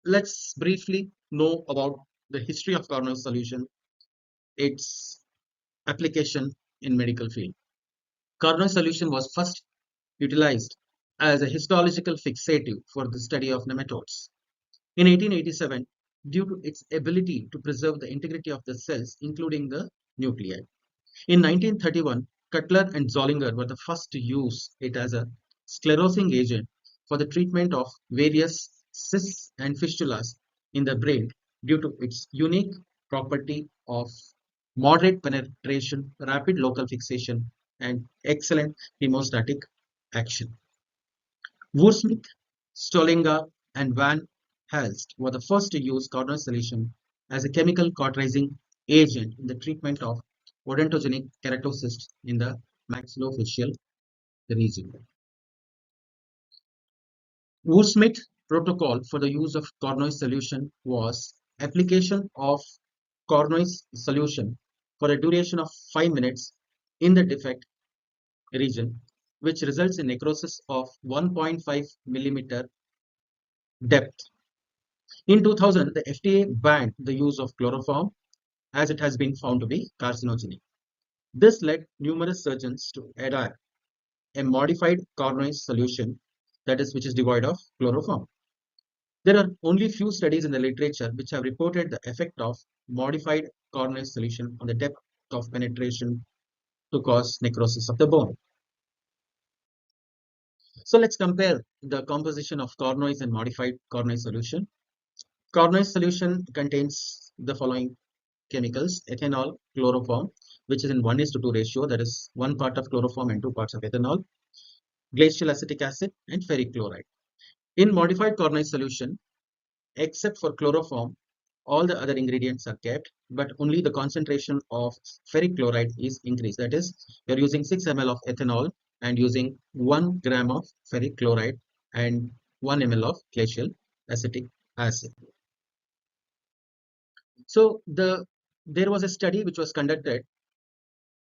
let's briefly know about the history of Carnot solution, its application in medical field. Carnot solution was first utilized as a histological fixative for the study of nematodes. In 1887, due to its ability to preserve the integrity of the cells, including the nuclei. In 1931, Cutler and Zollinger were the first to use it as a sclerosing agent for the treatment of various cysts and fistulas in the brain due to its unique property of moderate penetration, rapid local fixation, and excellent hemostatic action. Woodsmith, Stollinger, and Van Helst were the first to use Carnot solution as a chemical cauterizing agent in the treatment of odontogenic keratocysts in the maxillofacial region. Woodsmith protocol for the use of Carnot solution was application of Carnot solution for a duration of 5 minutes in the defect region, which results in necrosis of 1.5 millimeter depth. In 2000, the FDA banned the use of chloroform as it has been found to be carcinogenic. This led numerous surgeons to adopt a modified Carnoy solution, that is, which is devoid of chloroform. There are only few studies in the literature which have reported the effect of modified Carnoy solution on the depth of penetration to cause necrosis of the bone. So let's compare the composition of Carnoy and modified Carnoy solution. Carnoy solution contains the following chemicals: ethanol, chloroform, which is in 1:2 ratio, that is 1 part of chloroform and 2 parts of ethanol, glacial acetic acid, and ferric chloride. In modified Carnoy solution, except for chloroform, all the other ingredients are kept, but only the concentration of ferric chloride is increased. That is, you're using 6 ml of ethanol and using 1 gram of ferric chloride and 1 ml of glacial acetic acid. So there was a study which was conducted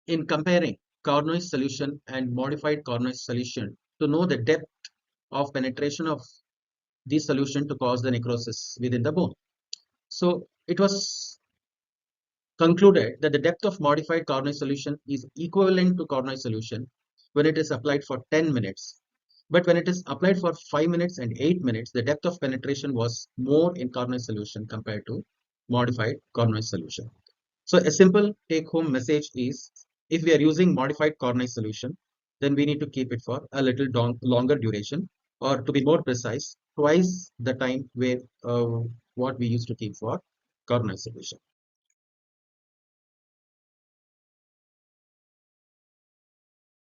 in comparing Carnoy solution and modified Carnoy solution to know the depth of penetration of the solution to cause the necrosis within the bone. So it was concluded that the depth of modified Carnoy solution is equivalent to Carnoy solution when it is applied for 10 minutes. But when it is applied for 5 minutes and 8 minutes, the depth of penetration was more in Carnoy solution compared to modified Carnoy solution. So a simple take-home message is, if we are using modified Carnoy solution, then we need to keep it for a little longer duration, or to be more precise, twice the time where what we used to keep for Carnoy solution.